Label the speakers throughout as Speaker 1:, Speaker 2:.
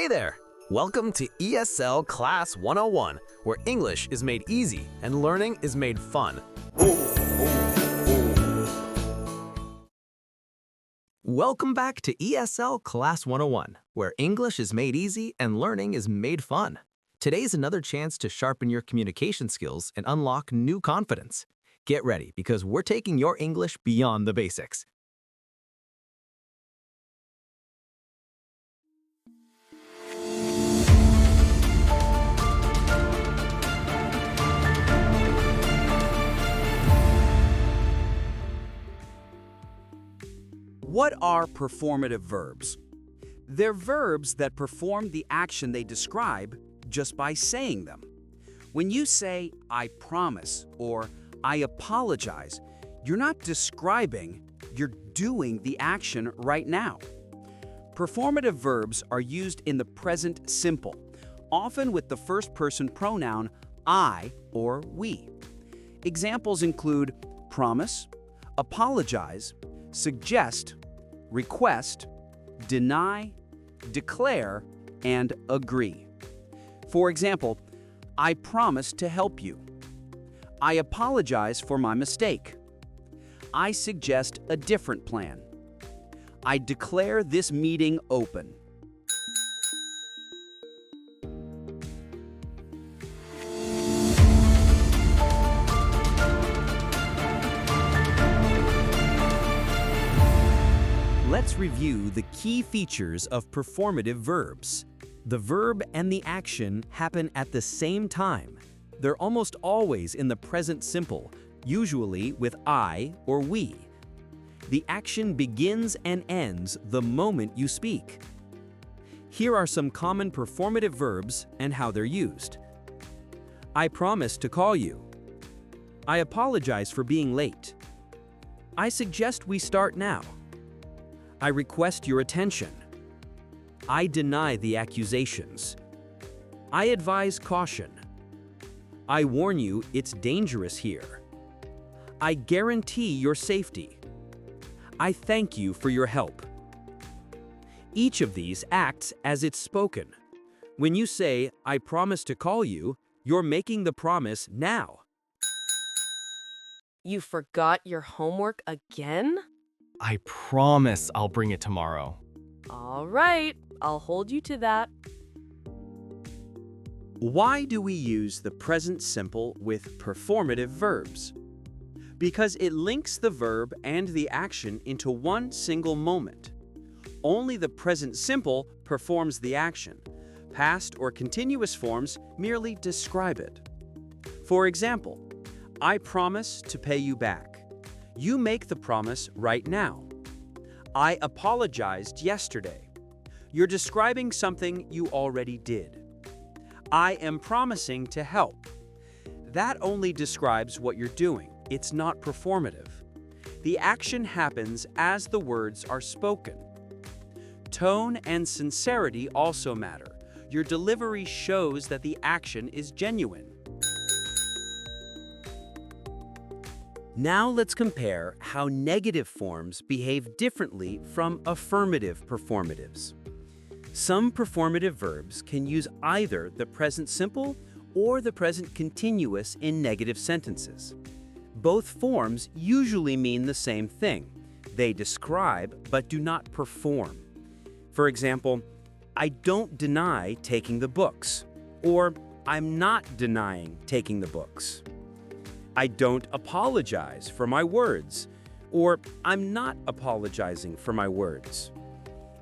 Speaker 1: Hey there! Welcome to ESL Class 101, where English is made easy and learning is made fun. Welcome back to ESL Class 101, where English is made easy and learning is made fun. Today's another chance to sharpen your communication skills and unlock new confidence. Get ready because we're taking your English beyond the basics.
Speaker 2: What are performative verbs? They're verbs that perform the action they describe just by saying them. When you say, I promise, or I apologize, you're not describing, you're doing the action right now. Performative verbs are used in the present simple, often with the first-person pronoun I or we. Examples include promise, apologize, suggest, request, deny, declare, and agree. For example, I promise to help you. I apologize for my mistake. I suggest a different plan. I declare this meeting open. Let's review the key features of performative verbs. The verb and the action happen at the same time. They're almost always in the present simple, usually with I or we. The action begins and ends the moment you speak. Here are some common performative verbs and how they're used. I promise to call you. I apologize for being late. I suggest we start now. I request your attention. I deny the accusations. I advise caution. I warn you it's dangerous here. I guarantee your safety. I thank you for your help. Each of these acts as it's spoken. When you say, I promise to call you, you're making the promise now.
Speaker 3: You forgot your homework again?
Speaker 4: I promise I'll bring it tomorrow.
Speaker 3: All right, I'll hold you to that.
Speaker 2: Why do we use the present simple with performative verbs? Because it links the verb and the action into one single moment. Only the present simple performs the action. Past or continuous forms merely describe it. For example, I promise to pay you back. You make the promise right now. I apologized yesterday. You're describing something you already did. I am promising to help. That only describes what you're doing. It's not performative. The action happens as the words are spoken. Tone and sincerity also matter. Your delivery shows that the action is genuine. Now let's compare how negative forms behave differently from affirmative performatives. Some performative verbs can use either the present simple or the present continuous in negative sentences. Both forms usually mean the same thing. They describe but do not perform. For example, I don't deny taking the books, or I'm not denying taking the books. I don't apologize for my words, or I'm not apologizing for my words.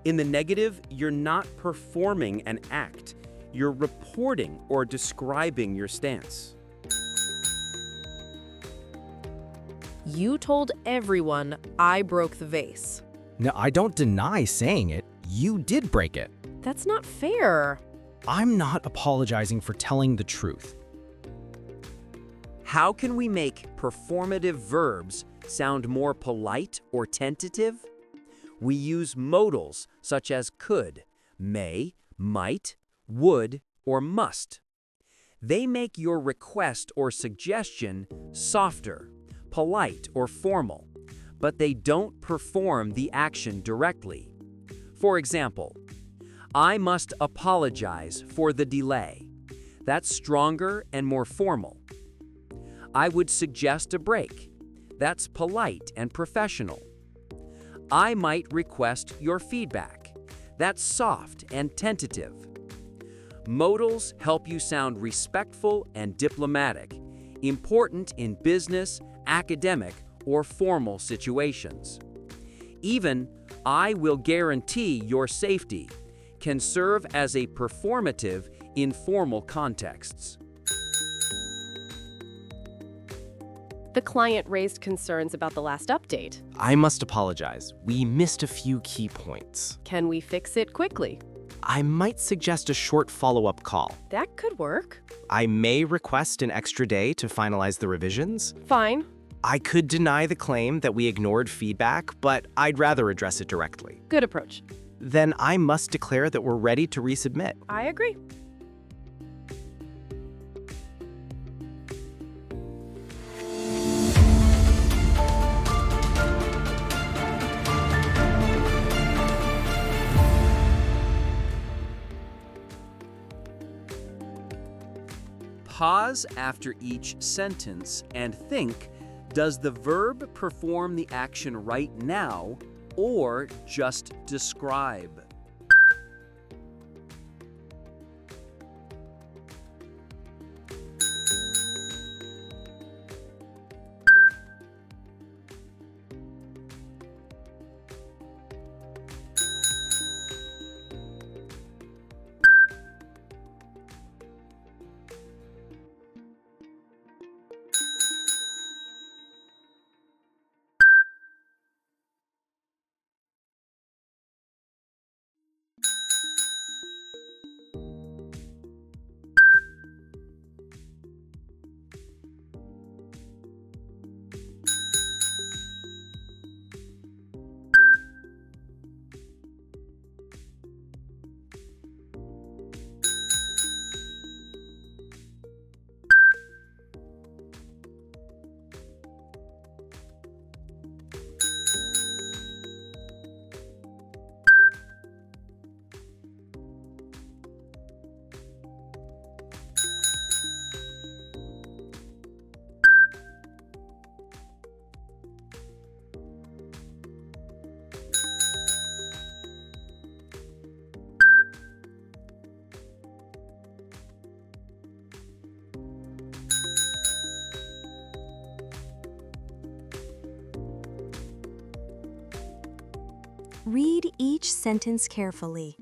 Speaker 2: In the negative, you're not performing an act. You're reporting or describing your stance.
Speaker 3: You told everyone I broke the vase.
Speaker 4: No, I don't deny saying it. You did break it.
Speaker 3: That's not fair.
Speaker 4: I'm not apologizing for telling the truth.
Speaker 2: How can we make performative verbs sound more polite or tentative? We use modals such as could, may, might, would, or must. They make your request or suggestion softer, polite, or formal, but they don't perform the action directly. For example, I must apologize for the delay. That's stronger and more formal. I would suggest a break. That's polite and professional. I might request your feedback. That's soft and tentative. Modals help you sound respectful and diplomatic, important in business, academic, or formal situations. Even, I will guarantee your safety, can serve as a performative in formal contexts.
Speaker 3: The client raised concerns about the last update.
Speaker 5: I must apologize. We missed a few key points.
Speaker 3: Can we fix it quickly?
Speaker 5: I might suggest a short follow-up call.
Speaker 3: That could work.
Speaker 5: I may request an extra day to finalize the revisions.
Speaker 3: Fine.
Speaker 5: I could deny the claim that we ignored feedback, but I'd rather address it directly.
Speaker 3: Good approach.
Speaker 5: Then I must declare that we're ready to resubmit.
Speaker 3: I agree.
Speaker 2: Pause after each sentence and think, does the verb perform the action right now or just describe?
Speaker 6: Read each sentence carefully.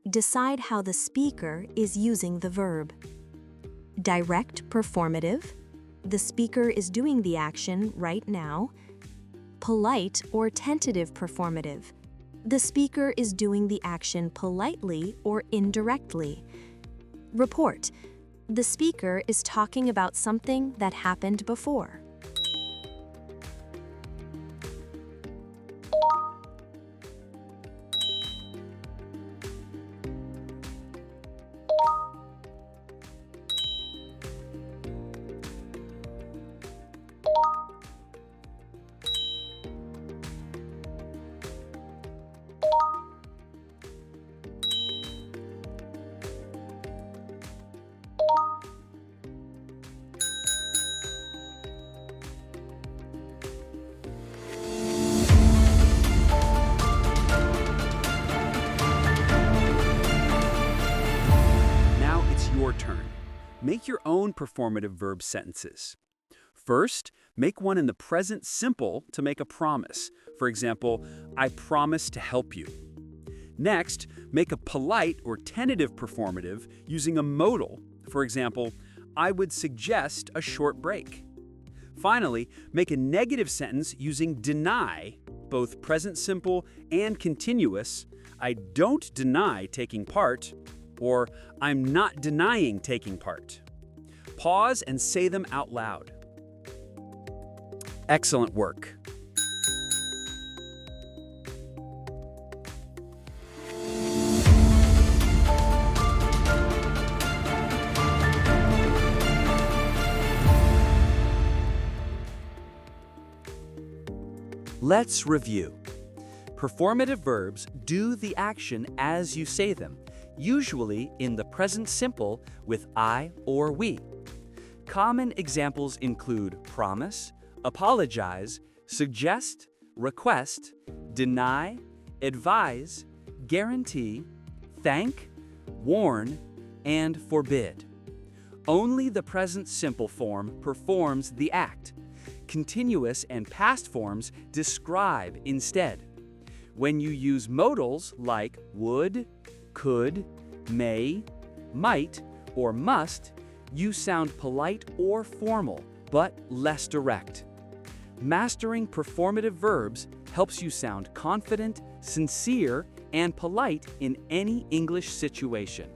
Speaker 6: Decide how the speaker is using the verb. Direct performative. The speaker is doing the action right now. Polite or tentative performative. The speaker is doing the action politely or indirectly. Report. The speaker is talking about something that happened before.
Speaker 2: Your turn. Make your own performative verb sentences. First, make one in the present simple to make a promise. For example, I promise to help you. Next, make a polite or tentative performative using a modal. For example, I would suggest a short break. Finally, make a negative sentence using deny, both present simple and continuous. I don't deny taking part, or I'm not denying taking part. Pause and say them out loud. Excellent work. Let's review. Performative verbs do the action as you say them, usually in the present simple with I or we. Common examples include promise, apologize, suggest, request, deny, advise, guarantee, thank, warn, and forbid. Only the present simple form performs the act. Continuous and past forms describe instead. When you use modals like would, could, may, might, or must, you sound polite or formal, but less direct. Mastering performative verbs helps you sound confident, sincere, and polite in any English situation.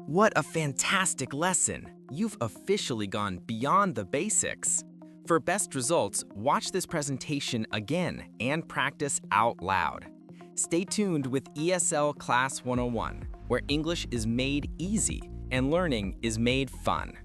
Speaker 1: What a fantastic lesson! You've officially gone beyond the basics. For best results, watch this presentation again and practice out loud. Stay tuned with ESL Class 101, where English is made easy and learning is made fun.